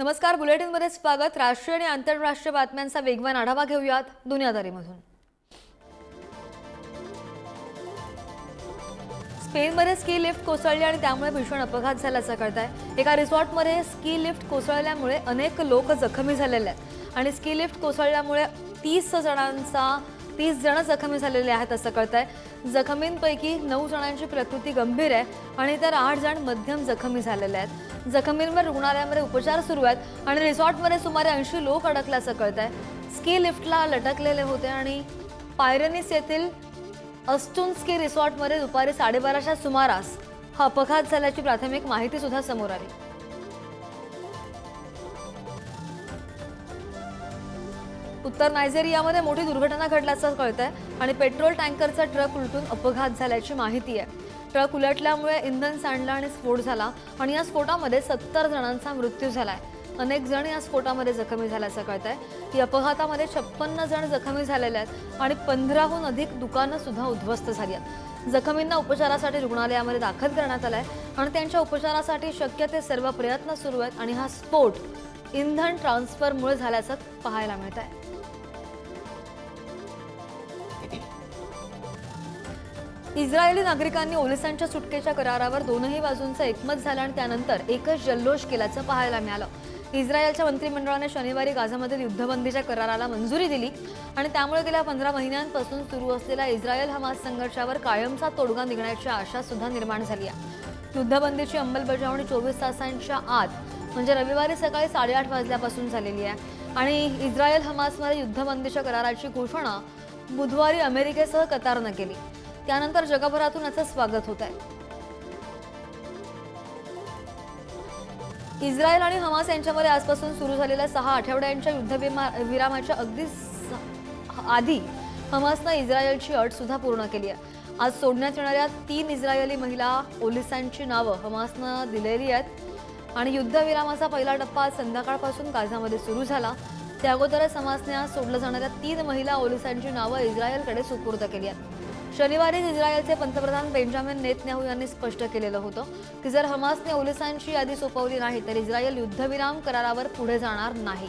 नमस्कार, बुलेटिनमध्ये स्वागत। राष्ट्रीय आणि आंतरराष्ट्रीय बातम्यांचा वेगवान आढावा घेऊयात दुनियादारीमधून। स्पेनमध्ये स्की लिफ्ट कोसळली आणि त्यामुळे भीषण अपघात झाल्याचं कळतंय। एका रिसॉर्टमध्ये स्की लिफ्ट कोसळल्यामुळे अनेक लोक जखमी झालेले आहेत आणि स्की लिफ्ट कोसळल्यामुळे 30 जण जखमी झालेले आहेत असं कळतंय। जखमींपैकी 9 जणांची प्रकृती गंभीर आहे आणि इतर 8 जण मध्यम जखमी झालेले आहेत। जखमींवर रुग्णालयामध्ये उपचार सुरू आहेत आणि रिसॉर्टमध्ये सुमारे 80 लोक अडकल्याचं कळतंय। स्की लिफ्टला लटकलेले होते आणि पायरेनिस येथील अस्टून स्की रिसॉर्टमध्ये दुपारी 12:30च्या सुमारास हा अपघात झाल्याची प्राथमिक माहिती सुद्धा समोर आली। उत्तर नायजेरियामध्ये मोठी दुर्घटना घडल्याचं कळतंय आणि पेट्रोल टँकरचा ट्रक उलटून अपघात झाल्याची माहिती आहे। ट्रक उलटल्यामुळे इंधन सांडलं आणि स्फोट झाला आणि या स्फोटामध्ये 70 जणांचा मृत्यू झालाय। अनेक जण या स्फोटामध्ये जखमी झाल्याचं कळतंय। या अपघातामध्ये 56 जण जखमी झालेले आहेत आणि 15हून अधिक दुकानं सुद्धा उद्ध्वस्त झाली आहेत। जखमींना उपचारासाठी रुग्णालयामध्ये दाखल करण्यात आलंय आणि त्यांच्या उपचारासाठी शक्य ते सर्व प्रयत्न सुरू आहेत आणि हा स्फोट इंधन ट्रान्सफरमुळे झाल्याचं पाहायला मिळत आहे। इस्रायली नागरिकांनी पोलिसांच्या सुटकेच्या करारावर दोनही बाजूंचं एकमत झालं आणि त्यानंतर एकच जल्लोष केल्याचं पाहायला मिळालं। इस्रायलच्या मंत्रिमंडळाने शनिवारी गाझामधील युद्धबंदीच्या कराराला मंजुरी दिली आणि त्यामुळे गेल्या 15 महिन्यांपासून सुरू असलेल्या इस्रायल हमास संघर्षावर कायमचा तोडगा निघण्याची आशा सुद्धा निर्माण झाली आहे। युद्धबंदीची अंमलबजावणी 24 तासांच्या आत म्हणजे रविवारी सकाळी 8:30 वाजल्यापासून झालेली आहे आणि इस्रायल हमासमध्ये युद्धबंदीच्या कराराची घोषणा बुधवारी अमेरिकेसह कतारनं केली। त्यानंतर जगभरातून याचं स्वागत होत आहे। इस्रायल आणि हमास यांच्यामध्ये आजपासून सुरू झालेल्या 6 आठवड्यांच्या युद्धविरामाच्या अगदी आधी हमासनं इस्रायलची अट सुद्धा पूर्ण केली आहे। आज सोडण्यात येणाऱ्या 3 इस्रायली महिला पोलिसांची नावं हमासनं दिलेली आहेत आणि युद्धविरामाचा पहिला टप्पा आज संध्याकाळपासून गाझामध्ये सुरू झाला। त्या अगोदरच हमासने आज सोडल्या जाणाऱ्या 3 महिला पोलिसांची नावं इस्रायलकडे सुपूर्द केली आहेत। शनिवारीच इस्रायलचे पंतप्रधान बेंजामिन नेतन्याहू यांनी स्पष्ट केलेलं होतं की जर हमासने पोलिसांची यादी सोपवली नाही तर इस्रायल युद्धविराम करारावर पुढे जाणार नाही।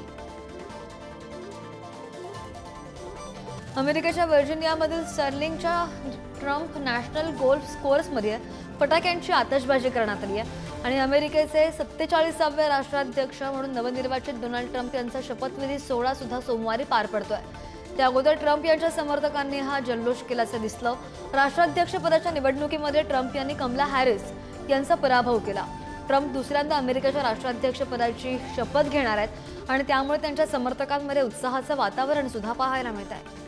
अमेरिकेच्या व्हर्जिनियामधील स्टर्लिंगच्या ट्रम्प नॅशनल गोल्फ कोर्समध्ये फटाक्यांची आतषबाजी करण्यात आली आहे आणि अमेरिकेचे 47वे राष्ट्राध्यक्ष म्हणून नवनिर्वाचित डोनाल्ड ट्रम्प यांचा शपथविधी सोहळा सुद्धा सोमवारी पार पडतोय। त्या अगोदर ट्रम्प यांच्या समर्थकांनी हा जल्लोष केल्याचं दिसलं। राष्ट्राध्यक्षपदाच्या निवडणुकीमध्ये ट्रम्प यांनी कमला हॅरिस यांचा पराभव केला। ट्रम्प दुसऱ्यांदा अमेरिकेच्या राष्ट्राध्यक्षपदाची शपथ घेणार आहेत आणि त्यामुळे त्यांच्या समर्थकांमध्ये उत्साहाचं वातावरण सुद्धा पाहायला मिळत आहे।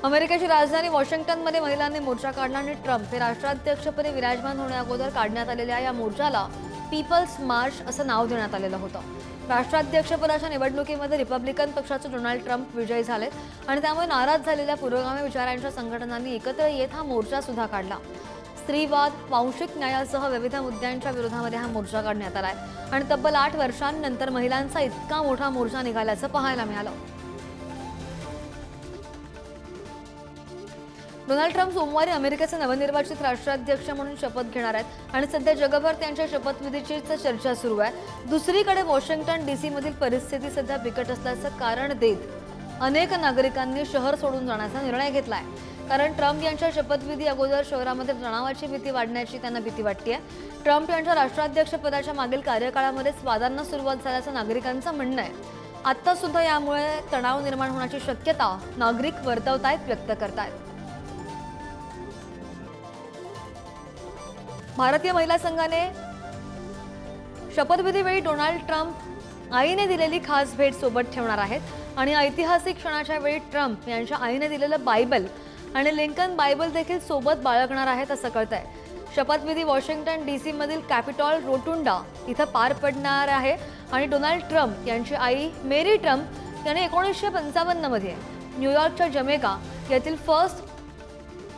अमेरिकेची राजधानी वॉशिंग्टनमध्ये महिलांनी मोर्चा काढला आणि ट्रम्प हे राष्ट्राध्यक्षपदी विराजमान होण्याअगोदर काढण्यात आलेल्या या मोर्चाला पीपल्स मार्च असं नाव देण्यात आलेलं होतं। राष्ट्राध्यक्षपदाच्या निवडणुकीमध्ये रिपब्लिकन पक्षाचे डोनाल्ड ट्रम्प विजयी झालेत आणि त्यामुळे नाराज झालेल्या पुरोगामी विचारांच्या संघटनांनी एकत्र येत हा मोर्चा सुद्धा काढला। स्त्रीवाद, वांशिक न्यायासह विविध मुद्द्यांच्या विरोधामध्ये हा मोर्चा काढण्यात आलाय आणि तब्बल 8 वर्षांनंतर महिलांचा इतका मोठा मोर्चा निघाल्याचं पाहायला मिळालं। डोनाल्ड ट्रम्प सोमवारी अमेरिकेचे नवनिर्वाचित राष्ट्राध्यक्ष म्हणून शपथ घेणार आहेत आणि सध्या जगभर त्यांच्या शपथविधीची चर्चा सुरू आहे। दुसरीकडे वॉशिंग्टन डीसी मधील परिस्थिती सध्या बिकट असल्याचं कारण देत अनेक नागरिकांनी शहर सोडून जाण्याचा निर्णय घेतलाय, कारण ट्रम्प यांच्या शपथविधी अगोदर शहरामध्ये तणावाची भीती वाढण्याची त्यांना भीती वाटतेय। ट्रम्प यांच्या राष्ट्राध्यक्षपदाच्या मागील कार्यकाळामध्येच वादांना सुरुवात झाल्याचं नागरिकांचं म्हणणं आहे। आता सुद्धा यामुळे तणाव निर्माण होण्याची शक्यता नागरिक वर्तवतायत, व्यक्त करतायत। भारतीय महिला संघाने शपथविधीवेळी डोनाल्ड ट्रम्प आईने दिलेली खास भेट सोबत ठेवणार आहेत आणि ऐतिहासिक क्षणाच्या वेळी ट्रम्प यांच्या आईने दिलेलं बायबल आणि लिंकन बायबल देखील सोबत बाळगणार आहेत असं कळतंय। शपथविधी वॉशिंग्टन डीसी मधील कॅपिटॉल रोटुंडा इथं पार पडणार आहे आणि डोनाल्ड ट्रम्प यांची आई मेरी ट्रम्प यांनी 1955 मध्ये न्यूयॉर्कच्या जमेका येथील फर्स्ट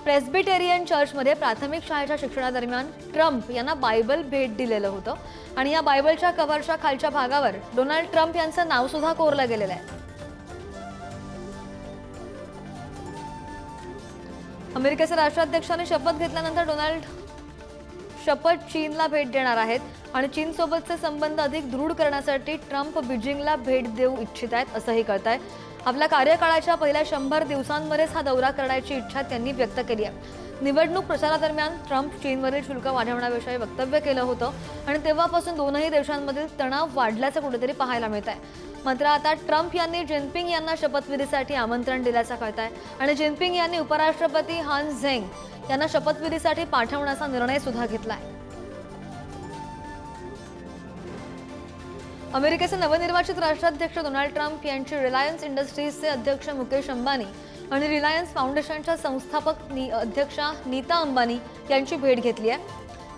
प्रेस्बिटेरियन चर्चमध्ये प्राथमिक शाळेच्या शिक्षणादरम्यान ट्रम्प यांना बायबल भेट दिलेलं होतं आणि या बायबलच्या कव्हरच्या खालच्या भागावर डोनाल्ड ट्रम्प यांचं नाव सुद्धा कोरलं गेलेलं आहे। अमेरिकेच्या राष्ट्राध्यक्षांनी शपथ घेतल्यानंतर डोनाल्ड शपथ चीनला भेट देणार आहेत आणि चीनसोबतचे संबंध अधिक दृढ करण्यासाठी ट्रम्प बीजिंगला भेट देऊ इच्छित आहेत असंही कळतंय. आपल्या कार्यकाळाच्या पहिल्या 100 दिवसांमध्येच हा दौरा करण्याची इच्छा त्यांनी व्यक्त केली आहे. निवडणूक प्रचारादरम्यान ट्रम्प चीनवरील शुल्क वाढवण्याविषयी वक्तव्य केलं होतं आणि तेव्हापासून दोनही देशांमधील तणाव वाढल्याचं कुठेतरी पाहायला मिळत आहे. मात्र आता ट्रम्प यांनी जिनपिंग यांना शपथविधीसाठी आमंत्रण दिल्याचं कळतंय आणि जिनपिंग यांनी उपराष्ट्रपती हान झेंग यांना शपथविधीसाठी पाठवण्याचा निर्णय सुद्धा घेतलाय. अमेरिकेचे नवनिर्वाचित राष्ट्राध्यक्ष डोनाल्ड ट्रम्प यांची रिलायन्स इंडस्ट्रीजचे अध्यक्ष मुकेश अंबानी आणि रिलायन्स फाउंडेशनच्या संस्थापक अध्यक्षा नीता अंबानी यांची भेट घेतली आहे.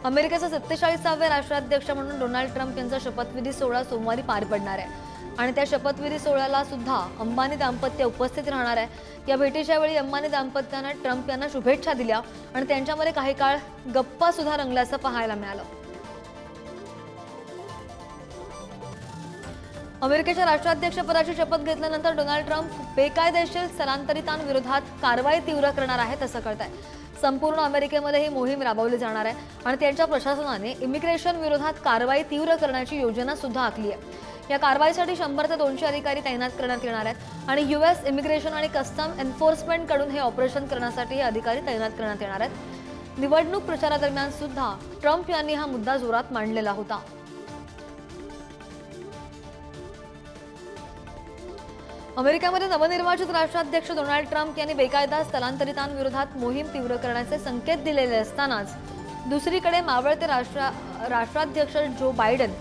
अमेरिकेचे 47वे राष्ट्राध्यक्ष म्हणून डोनाल्ड ट्रम्प यांचा शपथविधी सोहळा सोमवारी पार पडणार आहे आणि त्या शपथविधी सोहळ्याला सुद्धा अंबानी दाम्पत्य उपस्थित राहणार आहे. या भेटीच्या वेळी अंबानी दाम्पत्यानं ट्रम्प यांना शुभेच्छा दिल्या आणि त्यांच्यामध्ये काही काळ गप्पा सुद्धा रंगल्याचं पाहायला मिळालं. अमेरिकेच्या राष्ट्राध्यक्षपदाची शपथ घेतल्यानंतर डोनाल्ड ट्रम्प बेकायदेशीर स्थलांतरितांविरोधात कारवाई तीव्र करणार आहेत असं कळतंय. संपूर्ण अमेरिकेमध्ये ही मोहीम राबवली जाणार आहे आणि त्यांच्या प्रशासनाने इमिग्रेशन विरोधात कारवाई तीव्र करण्याची योजना सुद्धा आखली आहे. या कारवाईसाठी 100 ते 200 अधिकारी तैनात करण्यात येणार आहेत आणि US इमिग्रेशन आणि कस्टम एन्फोर्समेंट कडून हे ऑपरेशन करण्यासाठी हे अधिकारी तैनात करण्यात येणार आहेत. निवडणूक प्रचारादरम्यान सुद्धा ट्रम्प यांनी हा मुद्दा जोरात मांडलेला होता. अमेरिकेमध्ये नवनिर्वाचित राष्ट्राध्यक्ष डोनाल्ड ट्रम्प यांनी बेकायदा स्थलांतरितांविरोधात मोहीम तीव्र करण्याचे संकेत दिलेले असतानाच दुसरीकडे मावळते राष्ट्राध्यक्ष जो बायडन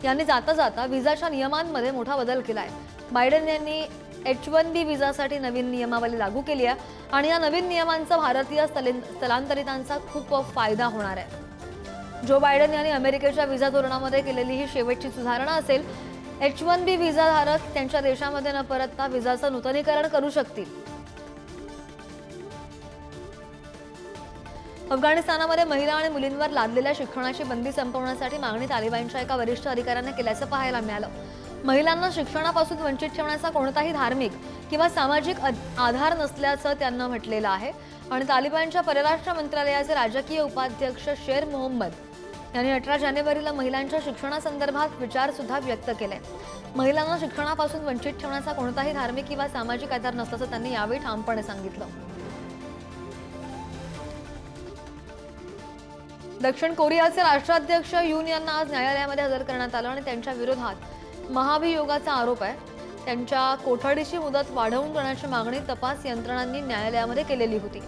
यांनी जाता जाता व्हिसाच्या नियमांमध्ये मोठा बदल केलाय. बायडन यांनी H-1B व्हिसासाठी नवीन नियमावली लागू केली आहे आणि या नवीन नियमांचा भारतीय स्थलांतरितांचा खूप फायदा होणार आहे. जो बायडन यांनी अमेरिकेच्या व्हिसा धोरणामध्ये केलेली ही शेवटची सुधारणा असेल. H-1B व्हिसाधारक त्यांच्या देशामध्ये न परतता व्हिसाचं नूतनीकरण करू शकतील. अफगाणिस्तानामध्ये महिला आणि मुलींवर लादलेल्या शिक्षणाची बंदी संपवण्यासाठी मागणी तालिबानच्या एका वरिष्ठ अधिकाऱ्याने केल्याचं पाहायला मिळालं. महिलांना शिक्षणापासून वंचित ठेवण्याचा कोणताही धार्मिक किंवा सामाजिक आधार नसल्याचं त्यांना म्हटलेलं आहे आणि तालिबानच्या परराष्ट्र मंत्रालयाचे राजकीय उपाध्यक्ष शेर मोहम्मद यांनी 18 जानेवारीला महिलांच्या शिक्षणासंदर्भात विचार सुद्धा व्यक्त केले. महिलांना शिक्षणापासून वंचित ठेवण्याचा कोणताही धार्मिक किंवा सामाजिक आधार नसल्याचं त्यांनी यावेळी ठामपणे सांगितलं. दक्षिण कोरियाचे राष्ट्राध्यक्ष यून यांना आज न्यायालयामध्ये हजर करण्यात आलं आणि त्यांच्या विरोधात महाभियोगाचा आरोप आहे. त्यांच्या कोठडीची मुदत वाढवून करण्याची मागणी तपास यंत्रणांनी न्यायालयामध्ये केलेली होती.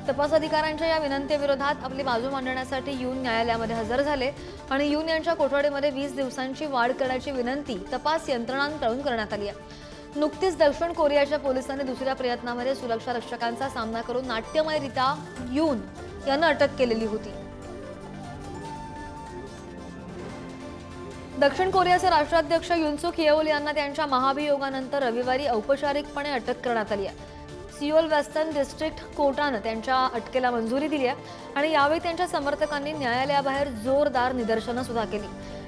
तपास अधिकाऱ्यांच्या या विनंतीविरोधात आपली बाजू मांडण्यासाठी यून न्यायालयामध्ये हजर झाले आणि यून यांच्या कोठडीमध्ये 20 दिवसांची वाढ करण्याची विनंती तपास यंत्रणांकडून करण्यात आली आहे. नुकतीच दक्षिण कोरियाच्या पोलिसांनी दुसऱ्या प्रयत्नामध्ये सुरक्षा रक्षकांचा सामना करून नाट्यमयरित्या यून यांना अटक केलेली होती. दक्षिण कोरियाचे राष्ट्राध्यक्ष युन सुक येओल यांना त्यांच्या महाभियोगानंतर रविवारी औपचारिकपणे अटक करण्यात आली आहे. सिओल वेस्टर्न डिस्ट्रिक्ट कोर्टानं त्यांच्या अटकेला मंजुरी दिली आहे आणि यावेळी त्यांच्या समर्थकांनी न्यायालयाबाहेर जोरदार निदर्शनं सुद्धा केली.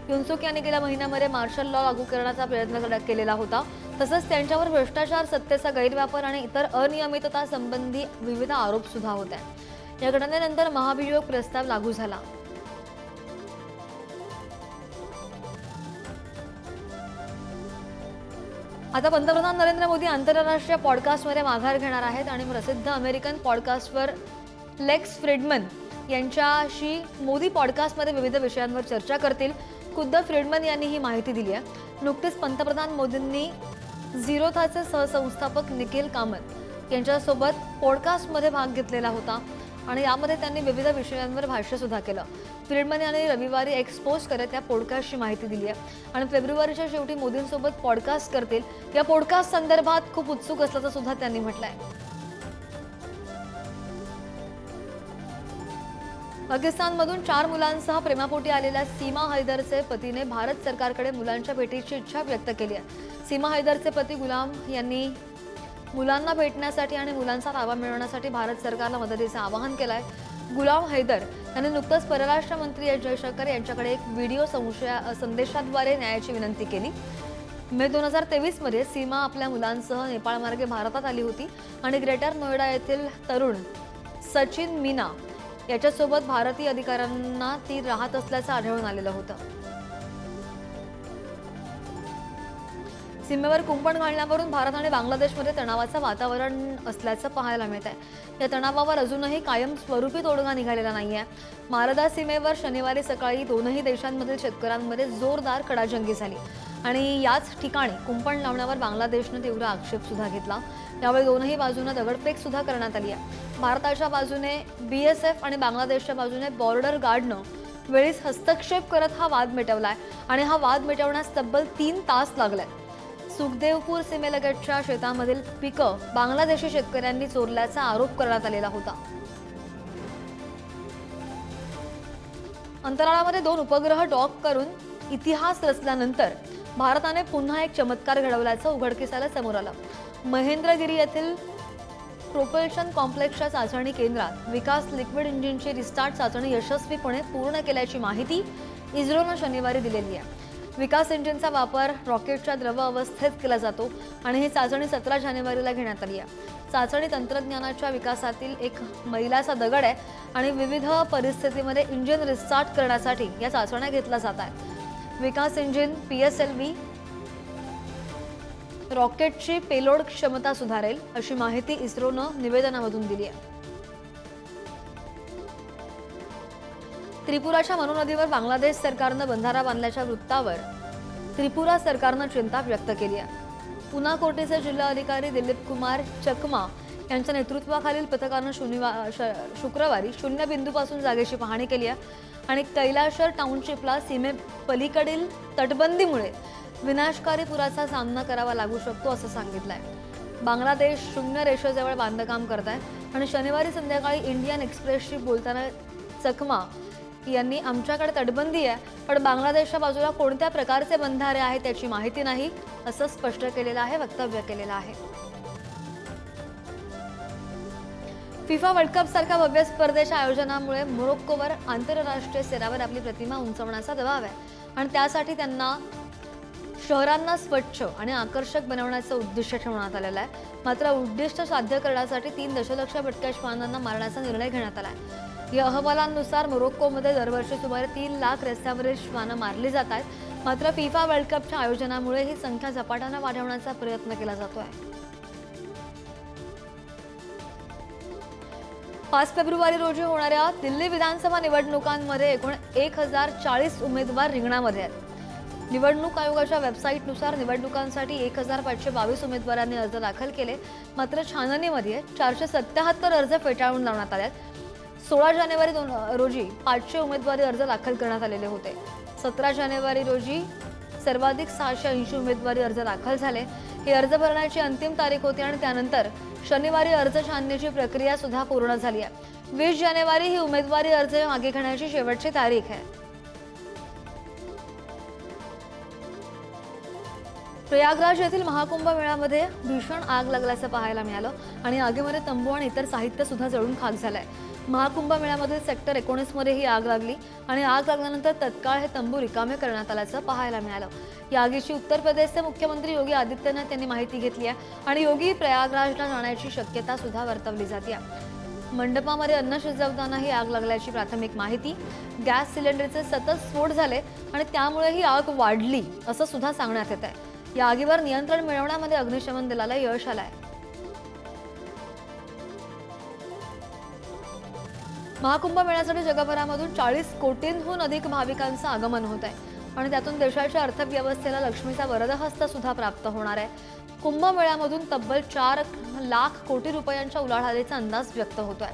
युन सुक यांनी गेल्या महिन्यामध्ये मार्शल लॉ लागू करण्याचा प्रयत्न केलेला होता. तसंच त्यांच्यावर भ्रष्टाचार, सत्तेचा गैरवापर आणि इतर अनियमितता संबंधी विविध आरोप सुद्धा होते. या घटनेनंतर महाभियोग प्रस्ताव लागू झाला. आता पंतप्रधान नरेंद्र मोदी आंतरराष्ट्रीय पॉडकास्टमध्ये माघार घेणार आहेत आणि प्रसिद्ध अमेरिकन पॉडकास्टवर लेक्स फ्रीडमन यांच्याशी मोदी पॉडकास्टमध्ये विविध विषयांवर चर्चा करतील. खुद्द फ्रीडमन यांनी ही माहिती दिली आहे. नुकतीच पंतप्रधान मोदींनी झिरोथाचे सहसंस्थापक निखिल कामत यांच्यासोबत पॉडकास्टमध्ये भाग घेतलेला होता आणि यामध्ये त्यांनी विविध विषयांवर भाष्य सुद्धा केलं. फ्रीडमन यांनी रविवारी एक्सपोज करत या पॉडकास्टची माहिती दिली आहे आणि फेब्रुवारीच्या शेवटी मोदींसोबत पॉडकास्ट करतील. या पॉडकास्ट संदर्भात खूप उत्सुक असल्याचं सुद्धा त्यांनी म्हटलंय. पाकिस्तानमधून 4 मुलांसह प्रेमापोटी आलेल्या सीमा हैदरचे पतीने भारत सरकारकडे मुलांच्या भेटीची इच्छा व्यक्त केली आहे. सीमा हैदरचे पती गुलाम यांनी मुलांना भेटण्यासाठी आणि मुलांचा ताबा मिळवण्यासाठी भारत सरकारला मदतीचं आवाहन केलंय. गुलाम हैदर यांनी नुकतंच परराष्ट्र मंत्री एस जयशंकर यांच्याकडे एक व्हिडिओ संदेशाद्वारे न्यायाची विनंती केली. मे 2023 मध्ये सीमा आपल्या मुलांसह नेपाळमार्गे भारतात आली होती आणि ग्रेटर नोएडा येथील तरुण सचिन मीना याच्यासोबत भारतीय अधिकाऱ्यांना ती राहत असल्याचं आढळून आलेलं होतं. सीमेवर कुंपण घालण्यावरून भारत आणि बांगलादेशमध्ये तणावाचं वातावरण असल्याचं पाहायला मिळत आहे। या तणावावर अजूनही कायम स्वरूपी तोडगा निघालेला नाहीये। मारदा सीमेवर शनिवारी सकाळी दोनही देशांमधील शेतकऱ्यांमध्ये जोरदार कडाजंगी झाली आणि याच ठिकाणी कुंपण लावण्यावर बांगलादेशने तीव्र आक्षेप सुद्धा घेतला। यावेळी दोनही बाजूने दगडफेक सुद्धा करण्यात आली आहे। भारताच्या बाजूने BSF आणि बांगलादेशच्या बाजूने बॉर्डर गार्डनं वेळीच हस्तक्षेप करत हा वाद मिटवलाय आणि हा वाद मिटवण्यास तब्बल 3 तास लागले। सुखदेवपूर सीमेलगतच्या शेतामधील पिकं बांगलादेशी शेतकऱ्यांनी चोरल्याचा आरोप करण्यात आलेला होता। अंतराळामध्ये 2 उपग्रह डॉक करून इतिहास रचल्यानंतर भारताने पुन्हा एक चमत्कार घडवल्याचं उघडकीस आलं समोर आलं। महेंद्रगिरी येथील प्रोपल्शन कॉम्प्लेक्सच्या चाचणी केंद्रात विकास लिक्विड इंजिनची रिस्टार्ट चाचणी यशस्वीपणे पूर्ण केल्याची माहिती इस्रोनं शनिवारी दिलेली आहे। विकास इंजिनचा वापर रॉकेटच्या द्रव अवस्थेत केला जातो आणि ही चाचणी 17 जानेवारीला घेण्यात आली आहे। चाचणी तंत्रज्ञानाच्या विकासातील एक मैलाचा दगड आहे आणि विविध परिस्थितीमध्ये इंजिन रिस्टार्ट करण्यासाठी या चाचण्या घेतल्या जात आहेत। विकास इंजिन PSLV रॉकेटची पेलोड क्षमता सुधारेल अशी माहिती इस्रोनं निवेदनामधून दिली आहे। त्रिपुराच्या मनु नदीवर बांगलादेश सरकारनं बंधारा बांधल्याच्या वृत्तावर त्रिपुरा सरकारनं चिंता व्यक्त केली आहे। पुना कोटेचे जिल्हा अधिकारी दिलीप कुमार चकमा यांच्या नेतृत्वाखालील पथकानं शुक्रवारी 0 बिंदूपासून जागेची पाहणी केली आहे आणि कैलाशर टाउनशिपला सीमेपलीकडील तटबंदीमुळे विनाशकारी पुराचा सामना करावा लागू शकतो असं सांगितलंय। बांगलादेश 0 रेषेजवळ बांधकाम करत आहे आणि शनिवारी संध्याकाळी इंडियन एक्सप्रेसशी बोलताना चकमा यांनी आमच्याकडे तटबंदी आहे पण बांगलादेशच्या बाजूला कोणत्या प्रकारचे बंधारे आहेत त्याची माहिती नाही असं स्पष्ट केलेलं आहे, वक्तव्य केलेलं आहे। फिफा वर्ल्ड कप सारख्या भव्य स्पर्धेच्या आयोजनामुळे मोरोक्कोवर आंतरराष्ट्रीय स्तरावर आपली प्रतिमा उंचावण्याचा दबाव आहे आणि त्यासाठी त्यांना शहरांना स्वच्छ आणि आकर्षक बनवण्याचं उद्दिष्ट ठेवण्यात आलेलं आहे। मात्र उद्दिष्ट साध्य करण्यासाठी 3 दशलक्ष भटक्या श्वानांना मारण्याचा निर्णय घेण्यात आला आहे। या अहवालांनुसार मोरोक्कोमध्ये दरवर्षी सुमारे 3 लाख रस्त्यावरील श्वानं मारली जात आहेत। मात्र फिफा वर्ल्ड कपच्या आयोजनामुळे ही संख्या झपाट्याने वाढवण्याचा प्रयत्न केला जातोय। 5 फेब्रुवारी रोजी होणाऱ्या दिल्ली विधानसभा निवडणुकांमध्ये एकूण 1040 उमेदवार रिंगणामध्ये आहेत। निवडणूक आयोगाच्या वेबसाईटनुसार निवडणुकांसाठी 1522 उमेदवारांनी अर्ज दाखल केले। मात्र छाननीमध्ये 477 अर्ज फेटाळून लावण्यात आले। 16 जानेवारी रोजी 500 उमेदवारी अर्ज दाखल करण्यात आलेले होते। 17 जानेवारी रोजी सर्वाधिक 680 उमेदवारी अर्ज दाखल झाले। हे अर्ज भरण्याची अंतिम तारीख होती आणि त्यानंतर शनिवारी अर्ज छाननीची प्रक्रिया सुद्धा पूर्ण झाली आहे। 20 जानेवारी ही उमेदवारी अर्ज मागे घेण्याची शेवटची तारीख आहे। प्रयागराज येथील महाकुंभ मेळ्यामध्ये भीषण आग लागल्याचं पाहायला मिळालं आणि आगीमध्ये तंबू आणि इतर साहित्य सुद्धा जळून खाक झालंय। महाकुंभ मेळ्यामध्ये सेक्टर 19 मध्ये ही आग लागली आणि आग लागल्यानंतर तत्काळ हे तंबू रिकामे करण्यात आल्याचं पाहायला मिळालं। या आगीची उत्तर प्रदेशचे मुख्यमंत्री योगी आदित्यनाथ यांनी माहिती घेतली आहे आणि योगी प्रयागराजला जाण्याची शक्यता सुद्धा वर्तवली जाते। मंडपामध्ये अन्न शिजवताना ही आग लागल्याची प्राथमिक माहिती। गॅस सिलेंडरचे सतत स्फोट झाले आणि त्यामुळे ही आग वाढली असं सुद्धा सांगण्यात येत आहे। या आगीवर नियंत्रण मिळवण्यामध्ये अग्निशमन दलाला यश आलंय। महाकुंभ मेळ्यासाठी जगभरामधून 40 कोटींहून अधिक भाविकांचं आगमन होत आहे आणि त्यातून देशाच्या अर्थव्यवस्थेला लक्ष्मीचा वरदहस्त सुद्धा प्राप्त होणार आहे। कुंभमेळ्यामधून तब्बल 4 लाख कोटी रुपयांच्या उलाढालीचा अंदाज व्यक्त होतोय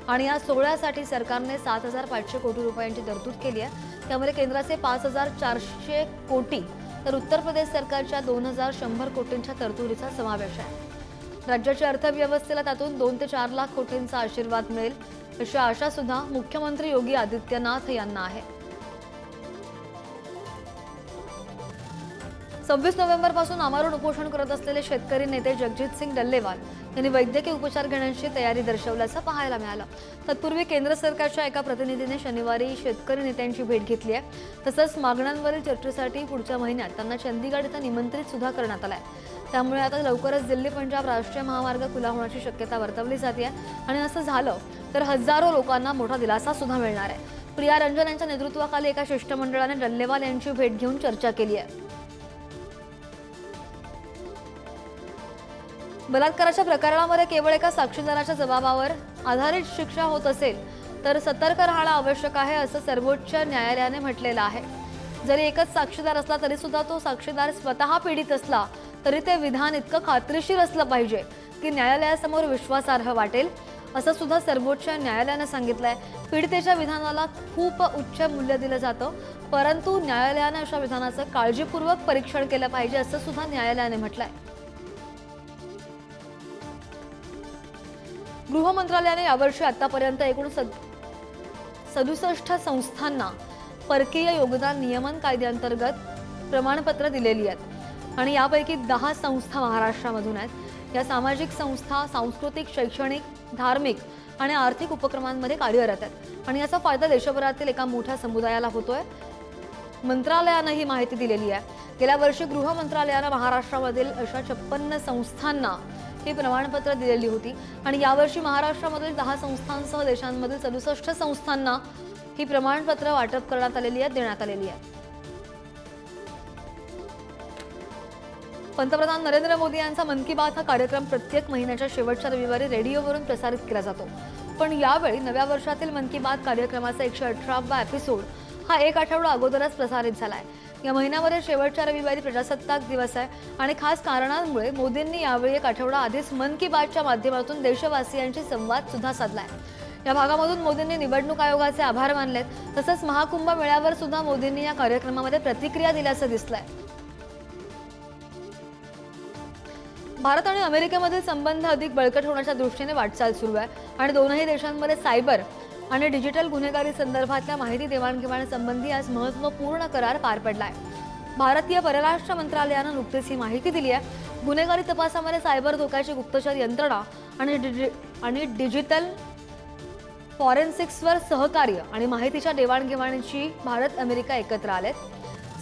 आणि या सोहळ्यासाठी सरकारने 7500 कोटी रुपयांची तरतूद केली आहे। त्यामध्ये केंद्राचे 5400 कोटी तर उत्तर प्रदेश सरकारच्या 2100 कोटींच्या तरतुदीचा समावेश आहे। राज्याच्या अर्थव्यवस्थेला त्यातून 2 ते 4 लाख कोटींचा आशीर्वाद मिळेल अशी आशा सुद्धा मुख्यमंत्री योगी आदित्यनाथ यांना आहे। 26 नोव्हेंबरपासून आमरण उपोषण करत असलेले शेतकरी नेते जगजित सिंग डल्लेवाल यांनी वैद्यकीय उपचार घेण्याची तयारी दर्शवल्याचं पाहायला मिळालं। तत्पूर्वी केंद्र सरकारच्या एका प्रतिनिधीने शनिवारी शेतकरी नेत्यांची भेट घेतली आहे। तसंच मागण्यांवरील चर्चेसाठी पुढच्या महिन्यात त्यांना चंदीगड इथं निमंत्रित सुद्धा करण्यात आलं आहे। त्यामुळे आता लवकरच दिल्ली पंजाब राष्ट्रीय महामार्ग खुला होण्याची शक्यता वर्तवली जाते आणि असं झालं तर हजारो लोकांना मोठा दिलासा सुद्धा मिळणार आहे। प्रिया रंजन यांच्या नेतृत्वाखाली एका शिष्टमंडळाने डल्लेवाल यांची भेट घेऊन चर्चा केली आहे। बलात्काराच्या प्रकरणामध्ये केवळ एका साक्षीदाराच्या जबाबावर आधारित शिक्षा होत असेल तर सतर्क राहणं आवश्यक आहे, असं सर्वोच्च न्यायालयाने म्हटलेलं आहे. जरी एकच साक्षीदार असला तरी सुद्धा तो साक्षीदार स्वतः पीडित असला तरी ते विधान इतकं खात्रीशीर असलं पाहिजे की न्यायालयासमोर विश्वासार्ह वाटेल, असं सुद्धा सर्वोच्च न्यायालयाने सांगितलंय. पीडितेच्या विधानाला खूप उच्च मूल्य दिलं जातं, परंतु न्यायालयाने अशा विधानाचं काळजीपूर्वक परीक्षण केलं पाहिजे, असं सुद्धा न्यायालयाने म्हटलंय. गृह मंत्रालयाने यावर्षी आतापर्यंत एकूण 67 संस्थांना परकीय योगदान नियमन कायद्याअंतर्गत प्रमाणपत्र दिलेली आहेत आणि यापैकी 10 संस्था महाराष्ट्रामधून आहेत. या सामाजिक संस्था सांस्कृतिक, शैक्षणिक, धार्मिक आणि आर्थिक उपक्रमांमध्ये कार्यरत आहेत आणि याचा फायदा देशभरातील एका मोठ्या समुदायाला होतोय. मंत्रालयानं ही माहिती दिलेली आहे. गेल्या वर्षी गृह मंत्रालयानं महाराष्ट्रामधील अशा 56 संस्थांना ही प्रमाणपत्र दिलेली होती आणि यावर्षी महाराष्ट्रामधील 10 संस्थांसह देशांमधील 67 संस्थांना ही प्रमाणपत्र वाटप करण्यात आलेली आहेत, देण्यात आलेली आहेत. पंतप्रधान नरेंद्र मोदी यांचा मन की बात हा कार्यक्रम प्रत्येक महिन्याच्या शेवटच्या रविवारी रेडिओवरून प्रसारित केला जातो. पण यावेळी नव्या वर्षातील मन की बात कार्यक्रमाचा 118वा एपिसोड हा एक आठवडा अगोदरच प्रसारित झालाय. या महिन्यामध्ये शेवटच्या रविवारी प्रजासत्ताक दिवस आहे आणि खास कारणांमुळे मोदींनी यावेळी एक आठवडा आधीच मन की बातच्या माध्यमातून देशवासियांशी संवाद सुद्धा साधलाय. या भागामधून मोदींनी निवडणूक आयोगाचे आभार मानलेत. तसंच महाकुंभ मेळ्यावर सुद्धा मोदींनी या कार्यक्रमामध्ये प्रतिक्रिया दिल्याचं दिसलंय. भारत आणि अमेरिकेमधील संबंध अधिक बळकट होण्याच्या दृष्टीने वाटचाल सुरू आहे आणि दोनही देशांमध्ये सायबर आणि डिजिटल गुन्हेगारी संदर्भातल्या माहिती देवाणघेवाण संबंधी आज महत्त्वपूर्ण करार पार पडलाय. भारतीय परराष्ट्र मंत्रालयानं नुकतीच ही माहिती दिली आहे. गुन्हेगारी तपासामध्ये सायबर धोक्याची गुप्तचर यंत्रणा आणि डिजिटल फॉरेन्सिक्सवर सहकार्य आणि माहितीच्या देवाणघेवाणीची भारत अमेरिका एकत्र आलेत.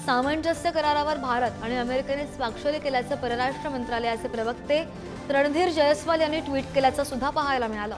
सामंजस्य करारावर भारत आणि अमेरिकेने स्वाक्षरी केल्याचं परराष्ट्र मंत्रालयाचे प्रवक्ते रणधीर जयस्वाल यांनी ट्विट केल्याचं सुद्धा पाहायला मिळालं.